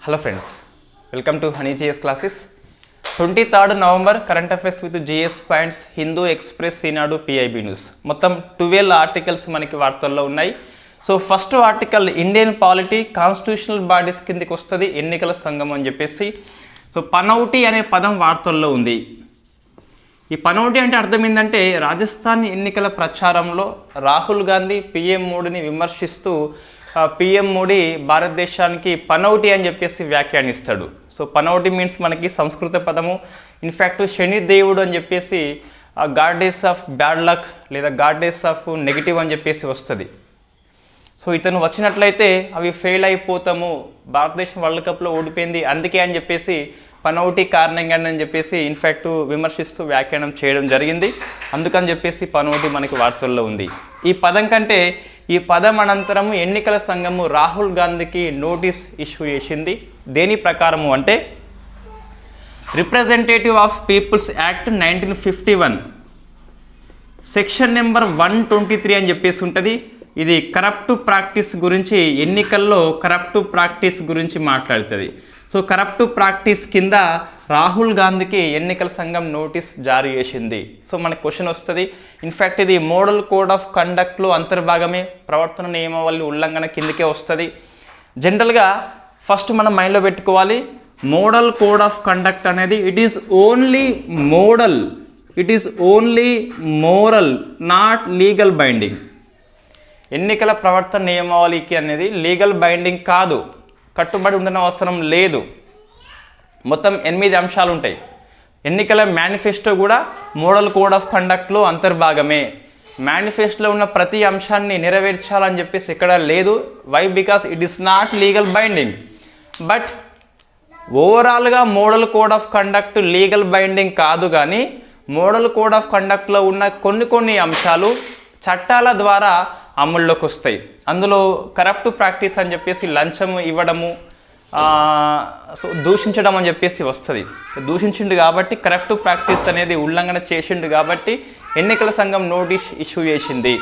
Hello friends, welcome to honey GS classes. 23rd November current affairs with GS points, Hindu express, Eenadu, PIB news. మొత్తం 12 articles మనకి వార్తల్లో ఉన్నాయి. So first article Indian polity constitutional bodies కిందకి వస్తుంది, ఎన్నికల సంఘం అని చెప్పేసి. సో పనౌటి అనే పదం వార్తల్లో ఉంది. ఈ పనౌటి అంటే అర్థం ఏంటంటే, రాజస్థాన్ ఎన్నికల ప్రచారంలో రాహుల్ గాంధీ పిఎం మోడీని విమర్శిస్తూ పిఎం మోడీ భారతదేశానికి పనౌటి అని చెప్పేసి వ్యాఖ్యానిస్తాడు. సో పనౌటి మీన్స్ మనకి సంస్కృత పదము. ఇన్ఫ్యాక్ట్ శని దేవుడు అని చెప్పేసి గాడ్డెస్ ఆఫ్ బ్యాడ్ లక్ లేదా గాడ్డెస్ ఆఫ్ నెగిటివ్ అని చెప్పేసి వస్తుంది. సో ఇతను వచ్చినట్లయితే అవి ఫెయిల్ అయిపోతాము, భారతదేశం వరల్డ్ కప్లో ఓడిపోయింది అందుకే అని చెప్పేసి పనౌటి కారణంగా అని చెప్పేసి ఇన్ఫ్యాక్ట్ విమర్శిస్తూ వ్యాఖ్యానం చేయడం జరిగింది. అందుకని చెప్పేసి పనౌటి మనకి వార్తల్లో ఉంది. ఈ పదం కంటే ఈ పదం అనంతరము ఎన్నికల సంఘము రాహుల్ గాంధీకి నోటీస్ ఇష్యూ చేసింది. దేని ప్రకారము అంటే, representative of people's act 1951 section number 123 అని చెప్పేసి ఉంటుంది. ఇది కరప్ట్ ప్రాక్టీస్ గురించి, ఎన్నికల్లో కరప్ట్ ప్రాక్టీస్ గురించి మాట్లాడుతుంది. సో కరప్ట్ ప్రాక్టీస్ కింద రాహుల్ గాంధీకి ఎన్నికల సంఘం నోటీస్ జారీ చేసింది. సో మనకు క్వశ్చన్ వస్తుంది. ఇన్ఫ్యాక్ట్ ఇది మోడల్ కోడ్ ఆఫ్ కండక్ట్లో అంతర్భాగమే, ప్రవర్తన నియమావళి ఉల్లంఘన కిందకే వస్తుంది. జనరల్గా ఫస్ట్ మనం మైండ్లో పెట్టుకోవాలి, మోడల్ కోడ్ ఆఫ్ కండక్ట్ అనేది it is only model, it is only moral, not legal binding. ఎన్నికల ప్రవర్తన నియమావళికి అనేది లీగల్ బైండింగ్ కాదు, కట్టుబడి ఉండని అవసరం లేదు. మొత్తం 8 అంశాలు ఉంటాయి. ఎన్నికల మేనిఫెస్టో కూడా మోడల్ కోడ్ ఆఫ్ కండక్ట్లో అంతర్భాగమే. మేనిఫెస్టోలో ఉన్న ప్రతి అంశాన్ని నెరవేర్చాలని చెప్పేసి ఎక్కడ లేదు. Why? Because it is not legal binding. But ఓవరాల్గా model code of conduct legal binding కాదు, కానీ మోడల్ కోడ్ ఆఫ్ కండక్ట్లో ఉన్న కొన్ని అంశాలు చట్టాల ద్వారా అమల్లోకి వస్తాయి. అందులో కరప్ట్ ప్రాక్టీస్ అని చెప్పేసి లంచం ఇవ్వడము, సో దూషించడం అని చెప్పేసి వస్తుంది. దూషించిండు కాబట్టి కరప్ట్ ప్రాక్టీస్ అనేది ఉల్లంఘన చేసిండు కాబట్టి ఎన్నికల సంఘం నోటీస్ ఇష్యూ చేసింది.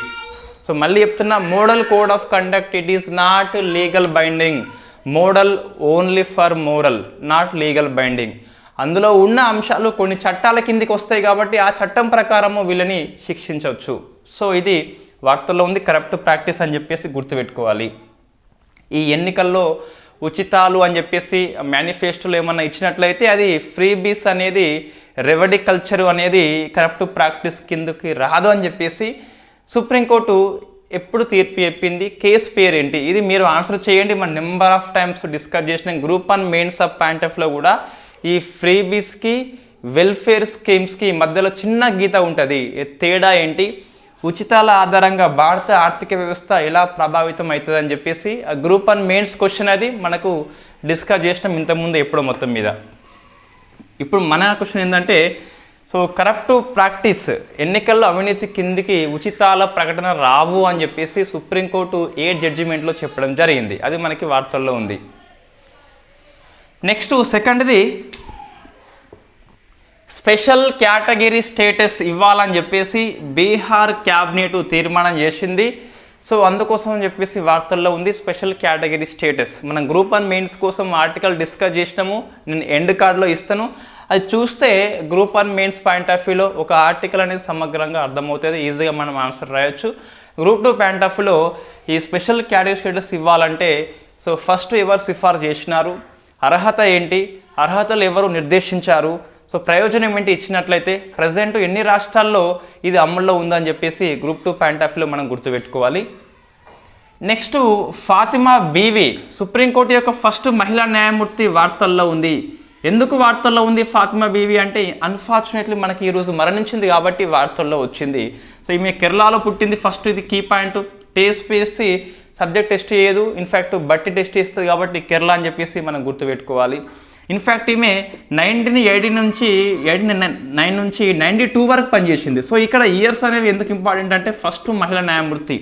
సో మళ్ళీ చెప్తున్నా, model code of conduct it is not legal binding. Model only for moral, not legal binding. అందులో ఉన్న అంశాలు కొన్ని చట్టాల కిందికి వస్తాయి కాబట్టి ఆ చట్టం ప్రకారము వీళ్ళని శిక్షించవచ్చు. సో ఇది వార్తల్లో ఉంది, కరప్ట్ ప్రాక్టీస్ అని చెప్పేసి గుర్తుపెట్టుకోవాలి. ఈ ఎన్నికల్లో ఉచితాలు అని చెప్పేసి మేనిఫెస్టోలో ఏమన్నా ఇచ్చినట్లయితే అది ఫ్రీబీస్ అనేది, రెవడీ కల్చర్ అనేది కరప్ట్ ప్రాక్టీస్ కిందకి రాదు అని చెప్పేసి సుప్రీంకోర్టు ఎప్పుడు తీర్పు చెప్పింది. కేసు పేరు ఏంటి? ఇది మీరు ఆన్సర్ చేయండి. మన నెంబర్ ఆఫ్ టైమ్స్ డిస్కస్ చేసిన గ్రూప్ 1 మెయిన్స్ ఆఫ్ పాయింట్ ఆఫ్లో కూడా ఈ ఫ్రీబీస్కి వెల్ఫేర్ స్కీమ్స్కి మధ్యలో చిన్న గీత ఉంటుంది. తేడా ఏంటి? ఉచితాల ఆధారంగా భారత ఆర్థిక వ్యవస్థ ఎలా ప్రభావితం అవుతుంది అని చెప్పేసి గ్రూప్ 1 మెయిన్స్ క్వశ్చన్ అది మనకు డిస్కస్ చేసినాం ఇంతకుముందు ఎప్పుడో మొత్తం మీద. ఇప్పుడు మన క్వశ్చన్ ఏంటంటే, సో కరప్ట్ ప్రాక్టీస్, ఎన్నికల్లో అవినీతి కిందికి ఉచితాల ప్రకటన రావు అని చెప్పేసి సుప్రీంకోర్టు జడ్జిమెంట్లో చెప్పడం జరిగింది. అది మనకి వార్తల్లో ఉంది. నెక్స్ట్ సెకండ్ది, స్పెషల్ కేటగిరీ స్టేటస్ ఇవ్వాలని చెప్పేసి బీహార్ క్యాబినెట్ తీర్మానం చేసింది. సో అందుకోసం అని చెప్పేసి వార్తల్లో ఉంది స్పెషల్ కేటగిరీ స్టేటస్. మనం గ్రూప్ 1 మెయిన్స్ కోసం ఆర్టికల్ డిస్కస్ చేసినాము, నేను ఎండ్ కార్డ్లో ఇస్తాను. అది చూస్తే గ్రూప్ 1 మెయిన్స్ పాయింట్ ఆఫ్ వ్యూలో ఒక ఆర్టికల్ అనేది సమగ్రంగా అర్థమవుతుంది, ఈజీగా మనం ఆన్సర్ రాయొచ్చు. గ్రూప్ 2 పాయింట్ ఆఫ్ వ్యూలో ఈ స్పెషల్ కేటగిరీ స్టేటస్ ఇవ్వాలంటే, సో ఫస్ట్ ఎవరు సిఫార్సు చేసినారు, అర్హత ఏంటి, అర్హతలు ఎవరు నిర్దేశించారు, సో ప్రయోజనం ఏంటి ఇచ్చినట్లయితే, ప్రజెంట్ ఎన్ని రాష్ట్రాల్లో ఇది అమల్లో ఉందని చెప్పేసి గ్రూప్ 2 పాయింట్ ఆఫ్ వ్యూలో మనం గుర్తుపెట్టుకోవాలి. నెక్స్ట్ ఫాతిమా బీవి, సుప్రీంకోర్టు యొక్క ఫస్ట్ మహిళా న్యాయమూర్తి వార్తల్లో ఉంది. ఎందుకు వార్తల్లో ఉంది ఫాతిమా బీవి అంటే, అన్ఫార్చునేట్లీ మనకి ఈరోజు మరణించింది కాబట్టి వార్తల్లో వచ్చింది. సో ఈమె కేరళలో పుట్టింది. ఫస్ట్ ఇది key point. TSPSC subject test చేయదు, ఇన్ఫ్యాక్ట్ బట్టి టెస్ట్ ఇస్తుంది కాబట్టి కేరళ అని చెప్పేసి మనం గుర్తుపెట్టుకోవాలి. ఇన్ఫ్యాక్ట్ ఈమె 1989 నుంచి 92 వరకు పనిచేసింది. సో ఇక్కడ ఇయర్స్ అనేవి ఎందుకు ఇంపార్టెంట్ అంటే, ఫస్ట్ మహిళా న్యాయమూర్తి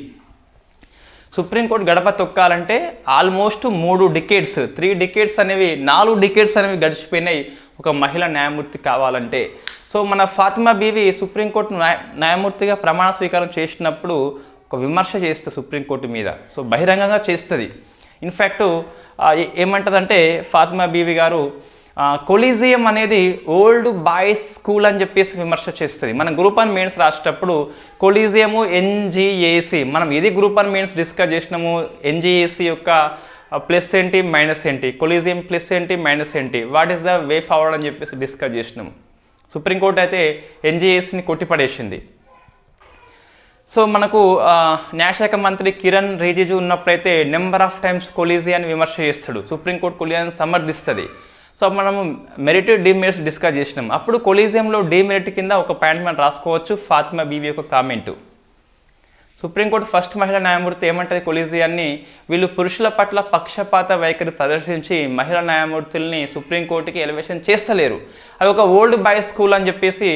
సుప్రీంకోర్టు గడప తొక్కాలంటే ఆల్మోస్ట్ 3 డికేడ్స్, 3 డికేడ్స్ అనేవి, 4 డికేడ్స్ అనేవి గడిచిపోయినాయి ఒక మహిళా న్యాయమూర్తి కావాలంటే. సో మన ఫాతిమా బీవి సుప్రీంకోర్టు న్యాయమూర్తిగా ప్రమాణ స్వీకారం చేసినప్పుడు ఒక విమర్శ చేస్తుంది సుప్రీంకోర్టు మీద. సో బహిరంగంగా చేస్తుంది. ఇన్ఫ్యాక్ట్ ఏమంటదంటే ఫాతిమా బీవి గారు కొలీజియం అనేది ఓల్డ్ బాయ్స్ స్కూల్ అని చెప్పేసి విమర్శ చేస్తుంది. మనం గ్రూప్ వన్ మెయిన్స్ రాసేటప్పుడు కొలీజియము ఎన్జిఏసి, మనం ఇది గ్రూప్ వన్ మెయిన్స్ డిస్కస్ చేసినాము. ఎన్జిఏసి యొక్క ప్లస్ ఏంటి మైనస్ ఏంటి, కొలీజియం ప్లస్ ఏంటి మైనస్ ఏంటి, what is the way forward అని చెప్పేసి డిస్కస్ చేసినాము. సుప్రీంకోర్టు అయితే ఎన్జిఏసిని కొట్టిపడేసింది. సో మనకు న్యాయశాఖ మంత్రి కిరణ్ రిజిజు ఉన్నప్పుడైతే నెంబర్ ఆఫ్ టైమ్స్ కొలీజియాన్ని విమర్శ చేస్తాడు, సుప్రీంకోర్టు కొలీజియాన్ని సమర్థిస్తుంది. సో మనము మెరిట్ డిమెరిట్స్ డిస్కస్ చేసినాం. అప్పుడు కొలీజియంలో డిమెరిట్ కింద ఒక పాయింట్ మనం రాసుకోవచ్చు, ఫాతిమా బీవి యొక్క కామెంటు. సుప్రీంకోర్టు ఫస్ట్ మహిళా న్యాయమూర్తి ఏమంటుంది కొలీజియాన్ని, వీళ్ళు పురుషుల పట్ల పక్షపాత వైఖరి ప్రదర్శించి మహిళా న్యాయమూర్తుల్ని సుప్రీంకోర్టుకి ఎలివేషన్ చేస్తలేరు, అది ఒక ఓల్డ్ బాయ్స్ స్కూల్ అని చెప్పేసి,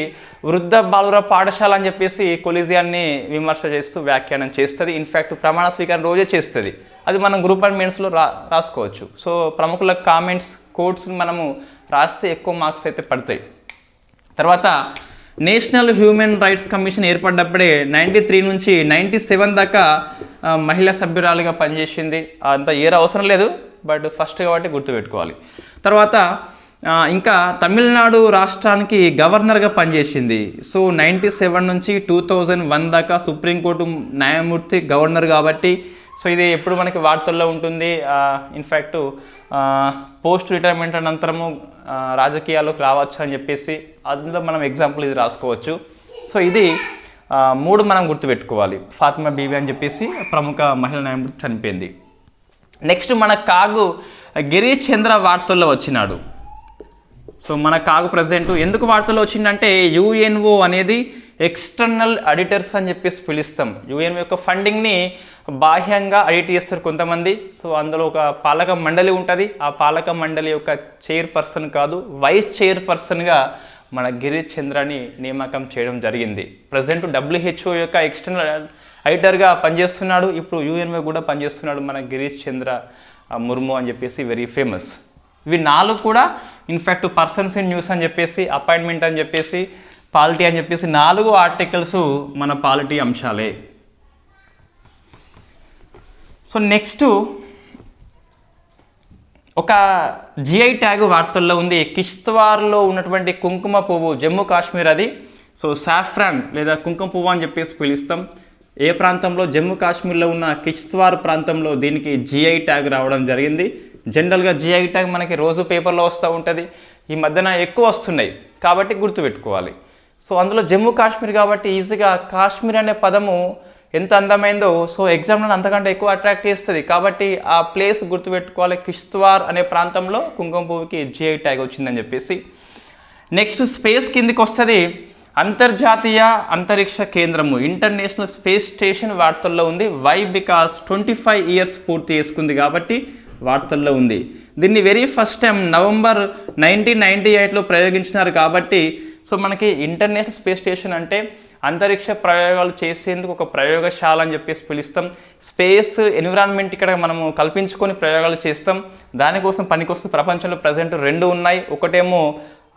వృద్ధ బాలుర పాఠశాల అని చెప్పేసి కొలీజియాన్ని విమర్శ చేస్తూ వ్యాఖ్యానం చేస్తుంది. ఇన్ఫ్యాక్ట్ ప్రమాణ స్వీకారం రోజే చేస్తుంది. అది మనం గ్రూప్ వన్ మెయిన్స్లో రాసుకోవచ్చు. సో ప్రముఖుల కామెంట్స్ కోట్స్ని మనము రాస్తే ఎక్కువ మార్క్స్ అయితే పడతాయి. తర్వాత నేషనల్ హ్యూమన్ రైట్స్ కమిషన్ ఏర్పడ్డప్పుడే 93 నుంచి 97 దాకా మహిళా సభ్యురాలుగా పనిచేసింది. అంత ఇయర్ అవసరం లేదు, బట్ ఫస్ట్ కాబట్టి గుర్తుపెట్టుకోవాలి. తర్వాత ఇంకా తమిళనాడు రాష్ట్రానికి గవర్నర్గా పనిచేసింది. సో 97 నుంచి 2001 దాకా సుప్రీంకోర్టు న్యాయమూర్తి గవర్నర్ కాబట్టి, సో ఇది ఎప్పుడు మనకి వార్తల్లో ఉంటుంది. ఇన్ఫ్యాక్ట్ పోస్ట్ రిటైర్మెంట్ అనంతరము రాజకీయాల్లోకి రావచ్చు అని చెప్పేసి అందులో మనం ఎగ్జాంపుల్ ఇది రాసుకోవచ్చు. సో ఇది 3 మనం గుర్తుపెట్టుకోవాలి. ఫాతిమా బీవి అని చెప్పేసి ప్రముఖ మహిళా న్యాయమూర్తి చనిపోయింది. నెక్స్ట్ మన కాగు గిరీష్ చంద్ర వార్తల్లో వచ్చినాడు. సో మన కాగు ప్రెసిడెంట్ ఎందుకు వార్తల్లో వచ్చిందంటే, యుఎన్ఓ అనేది ఎక్స్టర్నల్ ఆడిటర్స్ అని చెప్పేసి పిలుస్తాం. యుఎన్ఓ యొక్క ఫండింగ్ని బాహ్యంగా ఆడిట్ చేస్తారు కొంతమంది. సో అందులో ఒక పాలక మండలి ఉంటుంది. ఆ పాలక మండలి యొక్క చైర్పర్సన్ కాదు, వైస్ చైర్పర్సన్గా మన గిరీష్ చంద్రని నియామకం చేయడం జరిగింది. ప్రజెంట్ WHO యొక్క ఎక్స్టర్నల్ ఆడిటర్గా పనిచేస్తున్నాడు. ఇప్పుడు యుఎన్ఓ కూడా పనిచేస్తున్నాడు మన గిరీష్ చంద్ర ముర్ము అని చెప్పేసి, వెరీ ఫేమస్. ఇవి 4 కూడా ఇన్ఫ్యాక్ట్ పర్సన్స్ ఇన్ న్యూస్ అని చెప్పేసి, అపాయింట్మెంట్ అని చెప్పేసి, పాలిటీ అని చెప్పేసి 4 ఆర్టికల్స్ మన పాలిటీ అంశాలే. సో నెక్స్ట్ ఒక జిఐ ట్యాగ్ వార్తల్లో ఉంది. కిష్త్వార్లో ఉన్నటువంటి కుంకుమ పువ్వు, జమ్మూ కాశ్మీర్ అది. సో సాఫ్రాన్ లేదా కుంకుమ పువ్వు అని చెప్పేసి పిలుస్తాం. ఏ ప్రాంతంలో, జమ్మూ కాశ్మీర్లో ఉన్న కిష్త్వార్ ప్రాంతంలో దీనికి జిఐ ట్యాగ్ రావడం జరిగింది. జనరల్గా జిఐ ట్యాగ్ మనకి రోజు పేపర్లో వస్తూ ఉంటుంది. ఈ మధ్యన ఎక్కువ వస్తున్నాయి కాబట్టి గుర్తుపెట్టుకోవాలి. సో అందులో జమ్మూ కాశ్మీర్ కాబట్టి ఈజీగా కాశ్మీర్ అనే పదము ఎంత అందమైందో, సో ఎగ్జామ్లో అంతకంటే ఎక్కువ అట్రాక్ట్ చేస్తుంది కాబట్టి ఆ ప్లేస్ గుర్తుపెట్టుకోవాలి. కిష్త్వార్ అనే ప్రాంతంలో కుంకుమ పువ్వుకి జిఐ ట్యాగ్ వచ్చిందని చెప్పేసి. నెక్స్ట్ స్పేస్ కిందికి వస్తుంది. అంతర్జాతీయ అంతరిక్ష కేంద్రము, ఇంటర్నేషనల్ స్పేస్ స్టేషన్ వార్తల్లో ఉంది. వై? బికాస్ 25 ఇయర్స్ పూర్తి చేసుకుంది కాబట్టి వార్తల్లో ఉంది. దీన్ని వెరీ ఫస్ట్ టైం నవంబర్ 1998లో ప్రయోగించినారు కాబట్టి, సో మనకి ఇంటర్నేషనల్ స్పేస్ స్టేషన్ అంటే అంతరిక్ష ప్రయోగాలు చేసేందుకు ఒక ప్రయోగశాల అని చెప్పేసి పిలుస్తాం. స్పేస్ ఎన్విరాన్మెంట్ ఇక్కడ మనము కల్పించుకొని ప్రయోగాలు చేస్తాం. దానికోసం పనికొస్తే ప్రపంచంలో ప్రజెంట్ 2 ఉన్నాయి. ఒకటేమో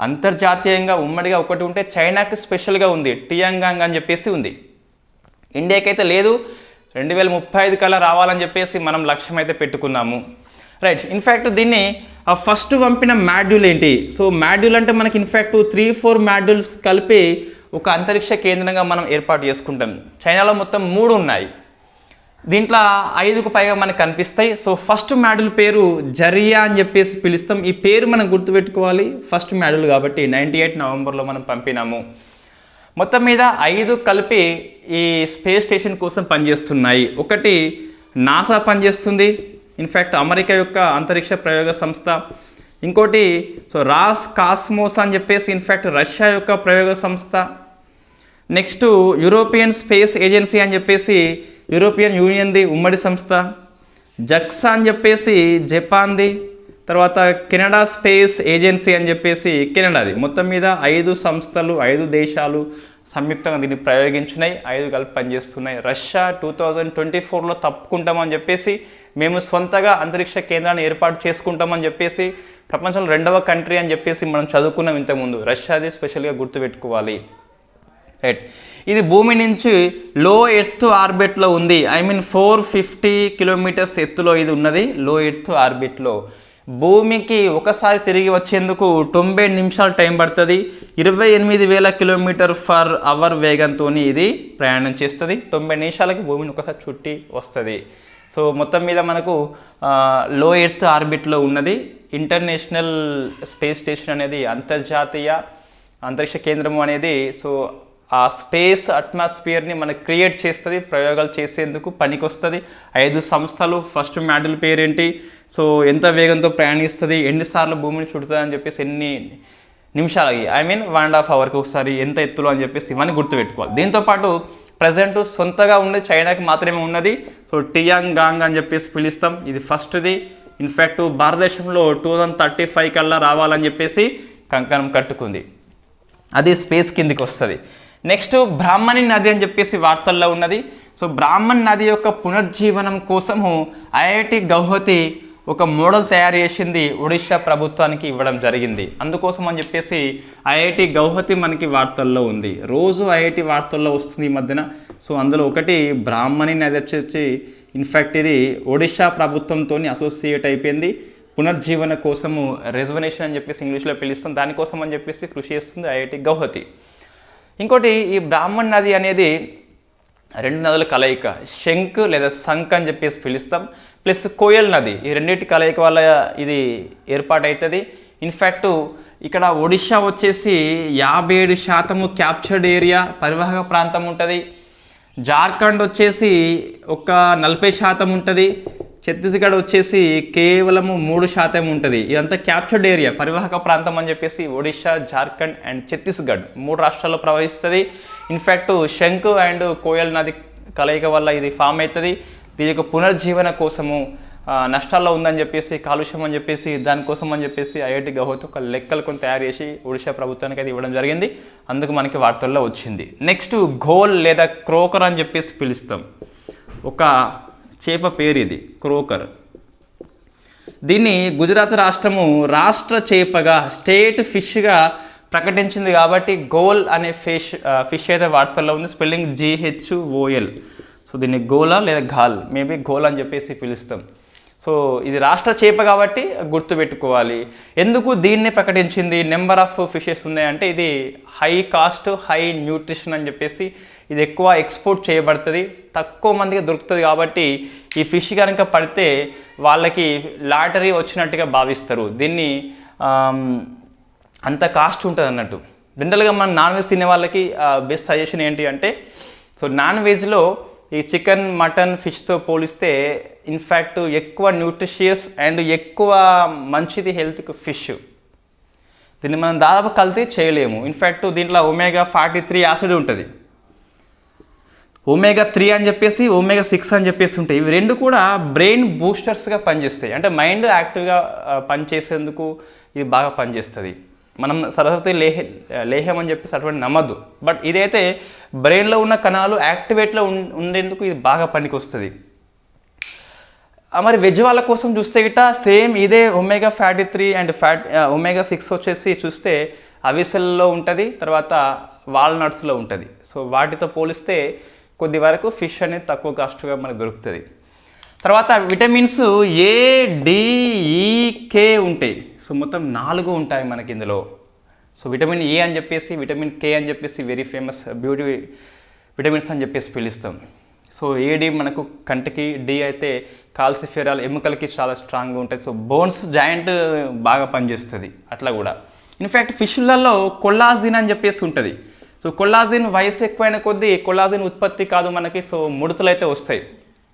అంతర్జాతీయంగా ఉమ్మడిగా ఒకటి ఉంటే చైనాకి స్పెషల్గా ఉంది, టియాంగాంగ్ అని చెప్పేసి ఉంది. ఇండియాకి అయితే లేదు. 2035 కల్లా రావాలని చెప్పేసి మనం లక్ష్యం అయితే పెట్టుకున్నాము. రైట్. ఇన్ఫ్యాక్ట్ దీన్ని ఫస్ట్ పంపిన మాడ్యూల్ ఏంటి? సో మాడ్యూల్ అంటే మనకి ఇన్ఫ్యాక్ట్ 3-4 మాడ్యూల్స్ కలిపి ఒక అంతరిక్ష కేంద్రంగా మనం ఏర్పాటు చేసుకుంటాం. చైనాలో మొత్తం 3 ఉన్నాయి. దీంట్లో 5కు పైగా మనకు కనిపిస్తాయి. సో ఫస్ట్ మాడ్యూల్ పేరు జరియా అని చెప్పేసి పిలుస్తాం. ఈ పేరు మనం గుర్తుపెట్టుకోవాలి, ఫస్ట్ మాడ్యూల్ కాబట్టి. 98 నవంబర్లో మనం పంపినాము. మొత్తం మీద 5 కలిపి ఈ స్పేస్ స్టేషన్ కోసం పనిచేస్తున్నాయి. ఒకటి నాసా పనిచేస్తుంది, ఇన్ఫ్యాక్ట్ అమెరికా యొక్క అంతరిక్ష ప్రయోగ సంస్థ. ఇంకోటి సో రాస్ కాస్మోస్ అని చెప్పేసి ఇన్ఫ్యాక్ట్ రష్యా యొక్క ప్రయోగ సంస్థ. నెక్స్ట్ యూరోపియన్ స్పేస్ ఏజెన్సీ అని చెప్పేసి యూరోపియన్ యూనియన్ది ఉమ్మడి సంస్థ. జక్సా అని చెప్పేసి జపాన్ది. తర్వాత కెనడా స్పేస్ ఏజెన్సీ అని చెప్పేసి కెనడాది. మొత్తం మీద 5 సంస్థలు, 5 దేశాలు సంయుక్తంగా దీన్ని ప్రయోగించినాయి. 5 కలిపి పనిచేస్తున్నాయి. రష్యా 2024లో తప్పుకుంటామని చెప్పేసి, మేము సొంతగా అంతరిక్ష కేంద్రాన్ని ఏర్పాటు చేసుకుంటామని చెప్పేసి, ప్రపంచంలో 2వ కంట్రీ అని చెప్పేసి మనం చదువుకున్నాం ఇంతకుముందు. రష్యాది స్పెషల్గా గుర్తుపెట్టుకోవాలి. రైట్. ఇది భూమి నుంచి లో ఎర్త్ ఆర్బిట్లో ఉంది. ఐ మీన్ 450 కిలోమీటర్స్ ఎత్తులో ఇది ఉన్నది. లో ఎర్త్ ఆర్బిట్లో భూమికి ఒకసారి తిరిగి వచ్చేందుకు 90 నిమిషాలు టైం పడుతుంది. 28,000 కిలోమీటర్ ఫర్ అవర్ వేగంతో ఇది ప్రయాణం చేస్తుంది. 90 నిమిషాలకి భూమిని ఒకసారి చుట్టి వస్తుంది. సో మొత్తం మీద మనకు లో ఎర్త్ ఆర్బిట్లో ఉన్నది. ఇంటర్నేషనల్ స్పేస్ స్టేషన్ అనేది అంతర్జాతీయ అంతరిక్ష కేంద్రము అనేది సో ఆ స్పేస్ అట్మాస్ఫియర్ని మనకు క్రియేట్ చేస్తుంది, ప్రయోగాలు చేసేందుకు పనికి వస్తుంది. 5 సంస్థలు, ఫస్ట్ మాడ్యూల్ పేరేంటి, సో ఎంత వేగంతో ప్రయాణిస్తుంది, ఎన్నిసార్లు భూమిని చుడుతుంది అని చెప్పేసి, ఎన్ని నిమిషాలకి, ఐ మీన్ 1.5 అవర్కి ఒకసారి, ఎంత ఎత్తులో అని చెప్పేసి ఇవన్నీ గుర్తుపెట్టుకోవాలి. దీంతోపాటు ప్రజెంట్ సొంతగా ఉన్నది చైనాకి మాత్రమే ఉన్నది. సో టియాంగాంగ్ అని చెప్పేసి పిలుస్తాం. ఇది ఫస్ట్ది. ఇన్ఫ్యాక్ట్ భారతదేశంలో 2035 కల్లా రావాలని చెప్పేసి కంకణం కట్టుకుంది. అది స్పేస్ కిందికి వస్తుంది. నెక్స్ట్ బ్రాహ్మణి నది అని చెప్పేసి వార్తల్లో ఉన్నది. సో బ్రాహ్మణ్ నది యొక్క పునర్జీవనం కోసము ఐఐటి గౌహతి ఒక మోడల్ తయారు చేసింది, ఒడిశా ప్రభుత్వానికి ఇవ్వడం జరిగింది. అందుకోసం అని చెప్పేసి ఐఐటి గౌహతి మనకి వార్తల్లో ఉంది. రోజు ఐఐటి వార్తల్లో వస్తుంది ఈ మధ్యన. సో అందులో ఒకటి బ్రాహ్మణి నది వచ్చేసి ఇన్ఫ్యాక్ట్ ఇది ఒడిశా ప్రభుత్వంతో అసోసియేట్ అయిపోయింది. పునర్జీవన కోసము రెజర్వేషన్ అని చెప్పేసి ఇంగ్లీష్లో పిలుస్తాం. దానికోసం అని చెప్పేసి కృషి చేస్తుంది ఐఐటి గౌహతి. ఇంకోటి, ఈ బ్రాహ్మణ్ నది అనేది 2 నదుల కలయిక, శంక్ లేదా సంక్ అని చెప్పేసి పిలుస్తాం, ప్లస్ కోయల్ నది. ఈ రెండింటి కలయిక వల్ల ఇది ఏర్పాటవుతుంది. ఇన్ఫ్యాక్ట్ ఇక్కడ ఒడిశా వచ్చేసి 57% క్యాప్చర్డ్ ఏరియా, పరివాహక ప్రాంతం ఉంటుంది. జార్ఖండ్ వచ్చేసి ఒక 40% ఉంటుంది. ఛత్తీస్గఢ్ వచ్చేసి కేవలము 3% ఉంటుంది. ఇదంతా క్యాప్చర్డ్ ఏరియా, పరివాహక ప్రాంతం అని చెప్పేసి ఒడిశా, జార్ఖండ్ అండ్ ఛత్తీస్గఢ్ 3 రాష్ట్రాల్లో ప్రవహిస్తుంది. ఇన్ఫ్యాక్ట్ శంకు అండ్ కోయల్ నది కలయిక వల్ల ఇది ఫామ్ అవుతుంది. దీని యొక్క పునర్జీవన కోసము నష్టాల్లో ఉందని చెప్పేసి, కాలుష్యం అని చెప్పేసి, దానికోసం అని చెప్పేసి ఐఐటి గౌహతి ఒక లెక్కలు కొన్ని తయారు చేసి ఒడిశా ప్రభుత్వానికి అది ఇవ్వడం జరిగింది. అందుకు మనకి వార్తల్లో వచ్చింది. నెక్స్ట్ ఘోల్ లేదా క్రోకర్ అని చెప్పేసి పిలుస్తాం. ఒక చేప పేరు ఇది, క్రోకర్. దీన్ని గుజరాత్ రాష్ట్రము రాష్ట్ర చేపగా, స్టేట్ ఫిష్గా ప్రకటించింది కాబట్టి గోల్ అనే ఫిష్ అయితే వార్తల్లో ఉంది. Spelling GHOL. సో దీన్ని గోలా లేదా ఘాల్, మేబీ గోల్ అని చెప్పేసి పిలుస్తాం. సో ఇది రాష్ట్ర చేప కాబట్టి గుర్తుపెట్టుకోవాలి. ఎందుకు దీన్ని ప్రకటించింది? నెంబర్ ఆఫ్ ఫిషెస్ ఉన్నాయంటే ఇది హై కాస్ట్, హై న్యూట్రిషన్ అని చెప్పేసి ఇది ఎక్కువ ఎక్స్పోర్ట్ చేయబడుతుంది, తక్కువ మందికి దొరుకుతుంది. కాబట్టి ఈ ఫిష్ కనుక పడితే వాళ్ళకి లాటరీ వచ్చినట్టుగా భావిస్తారు. దీన్ని అంత కాస్ట్ ఉంటుంది అన్నట్టు. జనరల్గా మనం నాన్ వెజ్ తినే వాళ్ళకి బెస్ట్ సజెషన్ ఏంటి అంటే, సో నాన్ వెజ్లో ఈ చికెన్, మటన్, ఫిష్తో పోలిస్తే ఇన్ఫ్యాక్ట్ ఎక్కువ న్యూట్రిషియస్ అండ్ ఎక్కువ మంచిది హెల్త్కి ఫిష్. దీన్ని మనం దాదాపు కల్తీ చేయలేము. ఇన్ఫ్యాక్ట్ దీంట్లో omega-43 యాసిడ్ ఉంటుంది, omega-3 అని చెప్పేసి, omega-6 అని చెప్పేసి ఉంటాయి. ఇవి రెండు కూడా బ్రెయిన్ బూస్టర్స్గా పనిచేస్తాయి. అంటే మైండ్ యాక్టివ్గా పనిచేసేందుకు ఇది బాగా పనిచేస్తుంది. మనం సరస్వతి లేహ్యం అని చెప్పేసి అటువంటి నమ్మద్దు. బట్ ఇదైతే బ్రెయిన్లో ఉన్న కణాలు యాక్టివేట్లో ఉండేందుకు ఇది బాగా పనికి వస్తుంది. మరి వెజ్ వాళ్ళ కోసం చూస్తే గిట్ట సేమ్ ఇదే omega-43 అండ్ omega-6 వచ్చేసి చూస్తే అవిసెల్లో ఉంటుంది, తర్వాత వాల్నట్స్లో ఉంటుంది. సో వాటితో పోలిస్తే కొద్ది వరకు ఫిష్ అనేది తక్కువ కాస్ట్గా మనకు దొరుకుతుంది. తర్వాత vitamins A, D, E, K ఉంటాయి. సో మొత్తం 4 ఉంటాయి మనకి ఇందులో. సో విటమిన్ ఏ అని చెప్పేసి, విటమిన్ K అని చెప్పేసి వెరీ ఫేమస్ బ్యూటీ విటమిన్స్ అని చెప్పేసి పిలుస్తాం. సో AD మనకు కంటికి, D అయితే కాల్సిఫెరాల్ ఎముకలకి చాలా స్ట్రాంగ్గా ఉంటుంది. సో బోన్స్, జాయింట్ బాగా పనిచేస్తుంది అట్లా కూడా. ఇన్ఫ్యాక్ట్ ఫిష్లలో కొల్లాజిన్ అని చెప్పేసి ఉంటుంది. సో కొల్లాజిన్ వయసు ఎక్కువైన కొద్దీ కొల్లాజిన్ ఉత్పత్తి కాదు మనకి. సో ముడతలు అయితే వస్తాయి.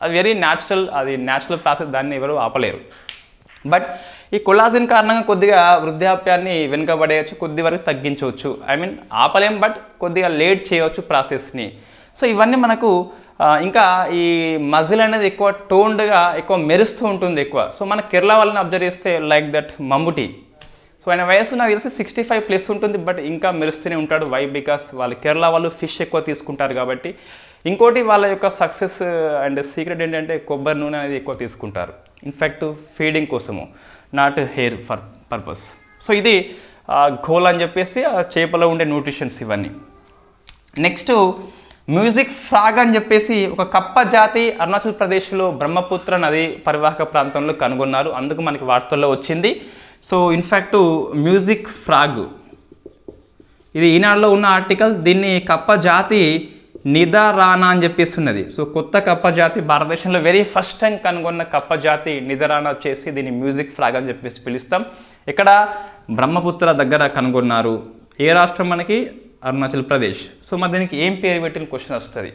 అది వెరీ న్యాచురల్, అది న్యాచురల్ ప్రాసెస్, దాన్ని ఎవరు ఆపలేరు. బట్ ఈ కొల్లాజిన్ కారణంగా కొద్దిగా వృద్ధాప్యాన్ని వెనుకబడేయచ్చు, కొద్ది వరకు తగ్గించవచ్చు. ఐ మీన్ ఆపలేం, బట్ కొద్దిగా లేట్ చేయవచ్చు ప్రాసెస్ని. సో ఇవన్నీ మనకు ఇంకా ఈ మజిల్ అనేది ఎక్కువ టోన్డ్గా, ఎక్కువ మెరుస్తూ ఉంటుంది ఎక్కువ. సో మన కేరళ వాళ్ళని అబ్జర్వ్ చేస్తే లైక్ దట్ మమ్ముటి. సో ఆయన వయసు నాకు తెలిసి 65+ ఉంటుంది, బట్ ఇంకా మెరుస్తూనే ఉంటాడు. వై? బికాస్ వాళ్ళు కేరళ వాళ్ళు ఫిష్ ఎక్కువ తీసుకుంటారు కాబట్టి. ఇంకోటి వాళ్ళ యొక్క సక్సెస్ అండ్ సీక్రెట్ ఏంటంటే కొబ్బరి నూనె అనేది ఎక్కువ తీసుకుంటారు. ఇన్ఫ్యాక్ట్ ఫీడింగ్ కోసము, నాట్ హెయిర్ పర్పస్. సో ఇది ఘోల్ అని చెప్పేసి చేపలో ఉండే న్యూట్రిషన్స్ ఇవన్నీ. నెక్స్ట్ మ్యూజిక్ ఫ్రాగ్ అని చెప్పేసి ఒక కప్ప జాతి అరుణాచల్ ప్రదేశ్లో బ్రహ్మపుత్ర నది పరివాహక ప్రాంతంలో కనుగొన్నారు, అందుకు మనకి వార్తల్లో వచ్చింది. సో ఇన్ఫ్యాక్ట్ మ్యూజిక్ ఫ్రాగ్ ఇది ఈనాడులో ఉన్న ఆర్టికల్. దీన్ని కప్ప జాతి నిదరానా అని చెప్పేసి ఉన్నది. సో కొత్త కప్ప జాతి భారతదేశంలో వెరీ ఫస్ట్ టైం కనుగొన్న కప్ప జాతి నిదరానా వచ్చేసి దీన్ని మ్యూజిక్ ఫ్రాగ్ అని చెప్పేసి పిలుస్తాం. ఇక్కడ బ్రహ్మపుత్ర దగ్గర కనుగొన్నారు. ఏ రాష్ట్రం మనకి? అరుణాచల్ ప్రదేశ్. సో మరి దీనికి ఏం పేరు పెట్టిన క్వశ్చన్ వస్తుంది.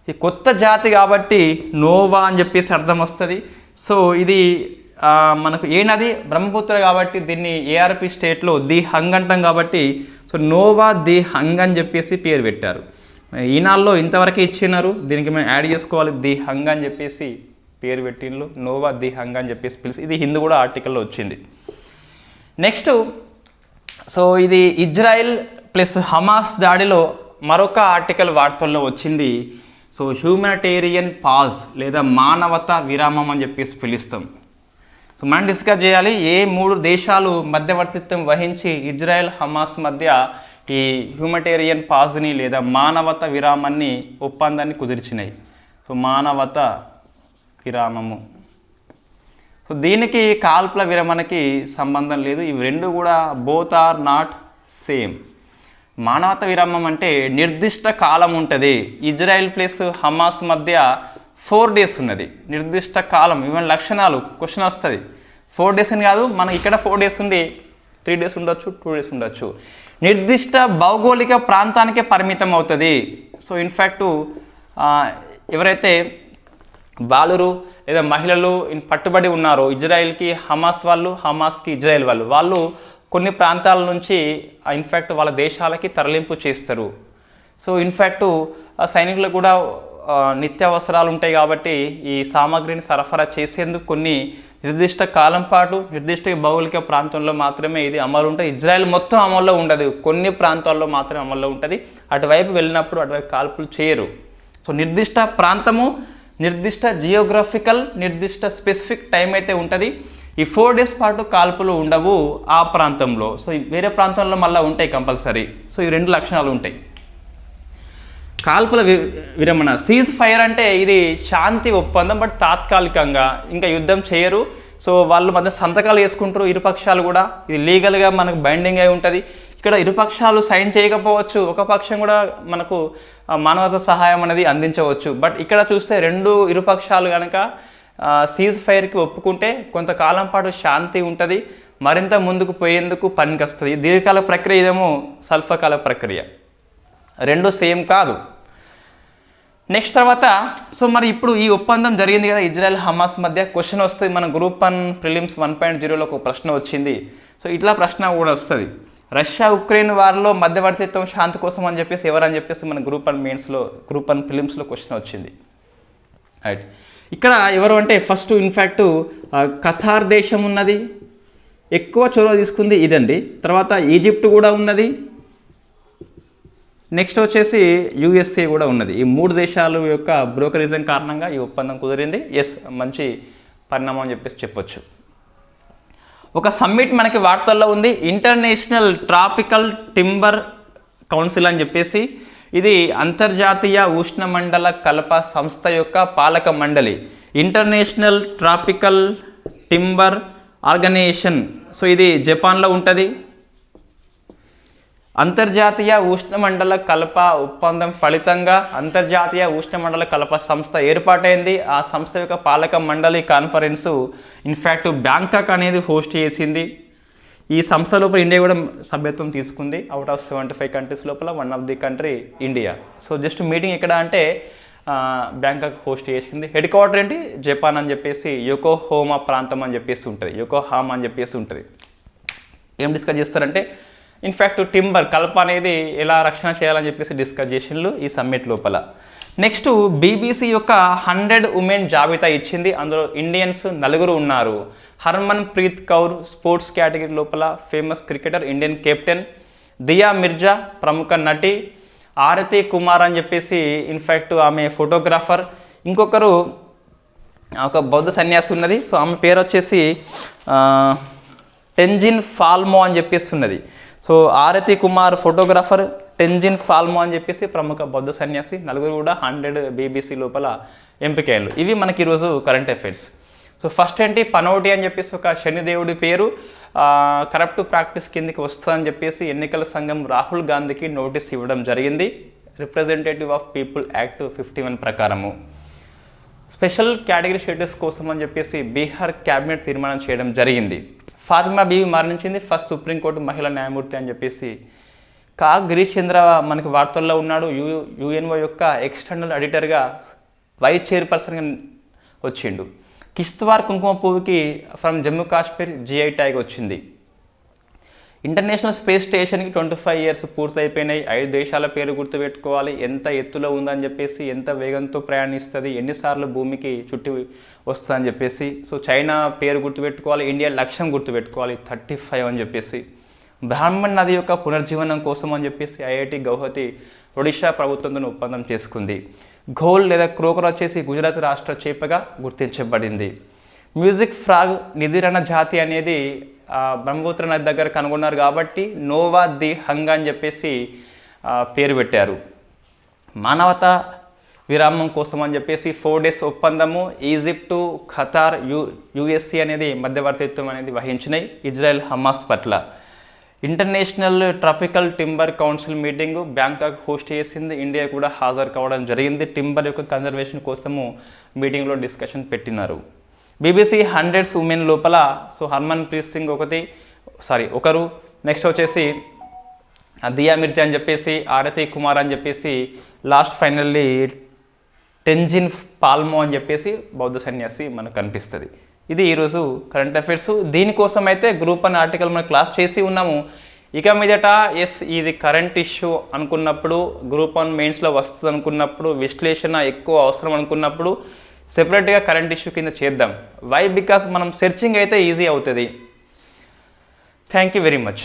ఈ కొత్త జాతి కాబట్టి నోవా అని చెప్పేసి అర్థం వస్తుంది. సో ఇది మనకు ఏ నది? బ్రహ్మపుత్ర కాబట్టి దీన్ని ఏఆర్పి స్టేట్లో ది హంగ్ అంటాం కాబట్టి సో నోవా ది హంగ్ అని చెప్పేసి పేరు పెట్టారు. ఈనాల్లో ఇంతవరకు ఇచ్చినారు, దీనికి మేము యాడ్ చేసుకోవాలి ది హంగ్ అని చెప్పేసి పేరు పెట్టిండ్రు. నోవా ది హంగ్ అని చెప్పేసి పిలిచి ఇది హిందూ కూడా ఆర్టికల్లో వచ్చింది. నెక్స్ట్ సో ఇది ఇజ్రాయిల్ ప్లస్ హమాస్ దాడిలో మరొక ఆర్టికల్ వార్తల్లో వచ్చింది. సో హ్యూమనిటేరియన్ పాజ్ లేదా మానవతా విరామం అని చెప్పేసి పిలుస్తాం. సో మనం డిస్కస్ చేయాలి ఏ 3 దేశాలు మధ్యవర్తిత్వం వహించి ఇజ్రాయెల్ హమాస్ మధ్య ఈ హ్యూమనిటేరియన్ పాజ్ని లేదా మానవతా విరామాన్ని ఒప్పందాన్ని కుదిర్చినాయి. సో మానవతా విరామము. సో దీనికి కాల్పుల విరమణకి సంబంధం లేదు. ఇవి రెండు కూడా బోత్ ఆర్ నాట్ సేమ్. మానవతా విరామం అంటే నిర్దిష్ట కాలం ఉంటుంది. ఇజ్రాయెల్ ప్లస్ హమాస్ మధ్య 4 days ఉన్నది, నిర్దిష్ట కాలం. ఈవెన్ లక్షణాలు క్వశ్చన్ వస్తుంది. 4 days అని కాదు, మనకి ఇక్కడ 4 days ఉంది, 3 days ఉండొచ్చు, 2 days ఉండొచ్చు. నిర్దిష్ట భౌగోళిక ప్రాంతానికే పరిమితం అవుతుంది. సో ఇన్ఫ్యాక్టు ఎవరైతే బాలురు లేదా మహిళలు పట్టుబడి ఉన్నారో ఇజ్రాయెల్కి హమాస్ వాళ్ళు, హమాస్కి ఇజ్రాయెల్ వాళ్ళు కొన్ని ప్రాంతాల నుంచి ఇన్ఫ్యాక్ట్ వాళ్ళ దేశాలకి తరలింపు చేస్తారు. సో ఇన్ఫ్యాక్టు సైనికులకు కూడా నిత్యావసరాలు ఉంటాయి కాబట్టి ఈ సామాగ్రిని సరఫరా చేసేందుకు కొన్ని నిర్దిష్ట కాలం పాటు నిర్దిష్ట భౌగోళిక ప్రాంతంలో మాత్రమే ఇది అమలు ఉంటుంది. ఇజ్రాయెల్ మొత్తం అమల్లో ఉండదు, కొన్ని ప్రాంతాల్లో మాత్రమే అమల్లో ఉంటుంది. అటువైపు వెళ్ళినప్పుడు అటువైపు కాల్పులు చేయరు. సో నిర్దిష్ట ప్రాంతము, నిర్దిష్ట జియోగ్రఫికల్, నిర్దిష్ట స్పెసిఫిక్ టైం అయితే ఉంటుంది. ఈ 4 days పాటు కాల్పులు ఉండవు ఆ ప్రాంతంలో. సో వేరే ప్రాంతంలో మళ్ళీ ఉంటాయి కంపల్సరీ. సో ఈ 2 లక్షణాలు ఉంటాయి. కాల్పుల విరమణ సీజ్ ఫైర్ అంటే ఇది శాంతి ఒప్పందం, బట్ తాత్కాలికంగా ఇంకా యుద్ధం చేయరు. సో వాళ్ళు మధ్య సంతకాలు చేసుకుంటారు ఇరుపక్షాలు కూడా. ఇది లీగల్గా మనకు బైండింగ్ అయి ఉంటుంది. ఇక్కడ ఇరుపక్షాలు సైన్ చేయకపోవచ్చు, ఒక పక్షం కూడా మనకు మానవతా సహాయం అనేది అందించవచ్చు. బట్ ఇక్కడ చూస్తే ఇరుపక్షాలు కనుక సీజ్ ఫైర్కి ఒప్పుకుంటే కొంతకాలం పాటు శాంతి ఉంటుంది, మరింత ముందుకు పోయేందుకు పనికి వస్తుంది. దీర్ఘకాల ప్రక్రియ ఇదేమో స్వల్పకాల ప్రక్రియ, 2 సేమ్ కాదు. నెక్స్ట్ తర్వాత సో మరి ఇప్పుడు ఈ ఒప్పందం జరిగింది కదా ఇజ్రాయెల్ హమాస్ మధ్య. క్వశ్చన్ వస్తుంది మన గ్రూప్ 1 ప్రిలిమ్స్ 1.0లో ఒక ప్రశ్న వచ్చింది. సో ఇట్లా ప్రశ్న కూడా వస్తుంది. రష్యా ఉక్రెయిన్ వారిలో మధ్యవర్తిత్వం శాంతి కోసం అని చెప్పేసి ఎవరని చెప్పేసి మన గ్రూప్ 1 మెయిన్స్లో గ్రూప్ 1 ప్రిలిమ్స్లో క్వశ్చన్ వచ్చింది. రైట్, ఇక్కడ ఎవరు అంటే ఫస్ట్ ఇన్ఫ్యాక్ట్ ఖతార్ దేశం ఉన్నది, ఎక్కువ చొరవ తీసుకుంది ఇదండి. తర్వాత ఈజిప్ట్ కూడా ఉన్నది, నెక్స్ట్ వచ్చేసి యుఎస్ఏ కూడా ఉన్నది. ఈ 3 దేశాల యొక్క బ్రోకరిజం కారణంగా ఈ ఒప్పందం కుదిరింది. ఎస్, మంచి పరిణామం అని చెప్పేసి చెప్పొచ్చు. ఒక సమ్మిట్ మనకి వార్తల్లో ఉంది, ఇంటర్నేషనల్ ట్రాపికల్ టింబర్ కౌన్సిల్ అని చెప్పేసి. ఇది అంతర్జాతీయ ఉష్ణమండల కలప సంస్థ యొక్క పాలక మండలి, international tropical timber organisation. So ఇది జపాన్లో ఉంటుంది. అంతర్జాతీయ ఉష్ణమండల కలప ఒప్పందం ఫలితంగా అంతర్జాతీయ ఉష్ణమండల కలప సంస్థ ఏర్పాటైంది. ఆ సంస్థ యొక్క పాలక మండలి కాన్ఫరెన్సు ఇన్ఫ్యాక్ట్ బ్యాంకాక్ అనేది హోస్ట్ చేసింది. ఈ సంస్థ లోపల ఇండియా కూడా సభ్యత్వం తీసుకుంది. అవుట్ ఆఫ్ 75 కంట్రీస్ లోపల 1 of the country India. So just meeting ఎక్కడ అంటే బ్యాంకాక్ హోస్ట్ చేసింది. హెడ్ క్వార్టర్ ఏంటి? జపాన్ అని చెప్పేసి యోకోహామా ప్రాంతం అని చెప్పేసి ఉంటుంది, యోకోహామా అని చెప్పేసి ఉంటుంది. ఏం డిస్కస్ చేస్తారంటే ఇన్ఫ్యాక్ట్ టింబర్ కలప అనేది ఎలా రక్షణ చేయాలని చెప్పేసి డిస్కస్ చేసిండ్రు ఈ సమ్మిట్ లోపల. నెక్స్ట్ బీబీసీ యొక్క 100 ఉమెన్ జాబితా ఇచ్చింది. అందులో ఇండియన్స్ 4 ఉన్నారు. హర్మన్ ప్రీత్ కౌర్ స్పోర్ట్స్ కేటగిరీ లోపల ఫేమస్ క్రికెటర్, ఇండియన్ కెప్టెన్. దియా మిర్జా ప్రముఖ నటి. ఆరతి కుమార్ అని చెప్పేసి ఇన్ఫ్యాక్ట్ ఆమె ఫోటోగ్రాఫర్. ఇంకొకరు ఒక బౌద్ధ సన్యాసి ఉన్నది. సో ఆమె పేరు వచ్చేసి టెంజిన్ ఫాల్మో అని చెప్పేసి ఉన్నది. సో ఆరతి కుమార్ ఫోటోగ్రాఫర్, టెంజిన్ ఫాల్మో అని చెప్పేసి ప్రముఖ బౌద్ధ సన్యాసి, నలుగురు కూడా 100 BBC లోపల ఎంపికయ్యారు. ఇవి మనకి ఈరోజు కరెంట్ అఫైర్స్. సో ఫస్ట్ ఏంటి, పనౌటి అని చెప్పేసి ఒక శనిదేవుడి పేరు కరప్ట్ ప్రాక్టీస్ కిందకి వస్తుందని చెప్పేసి ఎన్నికల సంఘం రాహుల్ గాంధీకి నోటీస్ ఇవ్వడం జరిగింది, రిప్రజెంటేటివ్ ఆఫ్ పీపుల్ యాక్ట్ 51 ప్రకారము. స్పెషల్ కేటగిరీ స్టేటస్ కోసం అని చెప్పేసి బీహార్ క్యాబినెట్ తీర్మానం చేయడం జరిగింది. ఫాతిమా బీవి మరణించింది, ఫస్ట్ సుప్రీంకోర్టు మహిళా న్యాయమూర్తి అని చెప్పేసి. గిరీష్ చంద్ర మనకి వార్తల్లో ఉన్నాడు, యుఎన్ఓ యొక్క ఎక్స్టర్నల్ ఎడిటర్గా వైస్ చైర్పర్సన్గా వచ్చిండు. కిష్త్వార్ కుంకుమ పువ్వుకి from Jammu Kashmir GI tag వచ్చింది. ఇంటర్నేషనల్ స్పేస్ స్టేషన్కి 25 years పూర్తయిపోయినాయి. 5 దేశాల పేరు గుర్తుపెట్టుకోవాలి, ఎంత ఎత్తులో ఉందని చెప్పేసి, ఎంత వేగంతో ప్రయాణిస్తుంది, ఎన్నిసార్లు భూమికి చుట్టి వస్తుందని చెప్పేసి. సో చైనా పేరు గుర్తుపెట్టుకోవాలి, ఇండియా లక్ష్యం గుర్తుపెట్టుకోవాలి 35 అని చెప్పేసి. బ్రాహ్మణ్ నది యొక్క పునర్జీవనం కోసం అని చెప్పేసి IIT గౌహతి ఒడిషా ప్రభుత్వంతో ఒప్పందం చేసుకుంది. ఘోల్ లేదా క్రోకర్ వచ్చేసి గుజరాత్ రాష్ట్ర చేపగా గుర్తించబడింది. మ్యూజిక్ ఫ్రాగ్ నిధిరణ జాతి అనేది బ్రహ్మపుత్ర నది దగ్గర కనుగొన్నారు కాబట్టి నోవా ది హంగ్ అని చెప్పేసి పేరు పెట్టారు. మానవతా విరామం కోసం అని చెప్పేసి 4 days ఒప్పందము ఈజిప్టు, ఖతార్, USA అనేది మధ్యవర్తిత్వం అనేది వహించినాయి ఇజ్రాయెల్ హమాస్ పట్ల. International tropical timber council meeting Bangkok host చేసింది, ఇండియా కూడా హాజరు కావడం జరిగింది. టింబర్ యొక్క కన్జర్వేషన్ కోసము మీటింగ్లో డిస్కషన్ పెట్టినారు. BBC 100 ఉమెన్ లోపల సో హర్మన్ ప్రీత్ సింగ్ ఒకరు, నెక్స్ట్ వచ్చేసి దియా మిర్జా అని చెప్పేసి, ఆరతి కుమార్ అని చెప్పేసి, లాస్ట్ ఫైనల్లీ టెంజిన్ ఫాల్మో అని చెప్పేసి బౌద్ధ సన్యాసి మనకు కనిపిస్తుంది. ఇది ఈరోజు కరెంట్ అఫైర్స్. దీనికోసం అయితే గ్రూప్ 1 ఆర్టికల్ మనం క్లాస్ చేసి ఉన్నాము. ఇక మీదట ఇది కరెంట్ ఇష్యూ అనుకున్నప్పుడు, గ్రూప్ 1 మెయిన్స్లో వస్తుంది అనుకున్నప్పుడు, విశ్లేషణ ఎక్కువ అవసరం అనుకున్నప్పుడు సెపరేట్గా కరెంట్ ఇష్యూ కింద చేద్దాం. వై? బికాస్ మనం సెర్చింగ్ అయితే ఈజీ అవుతుంది. Thank you very much.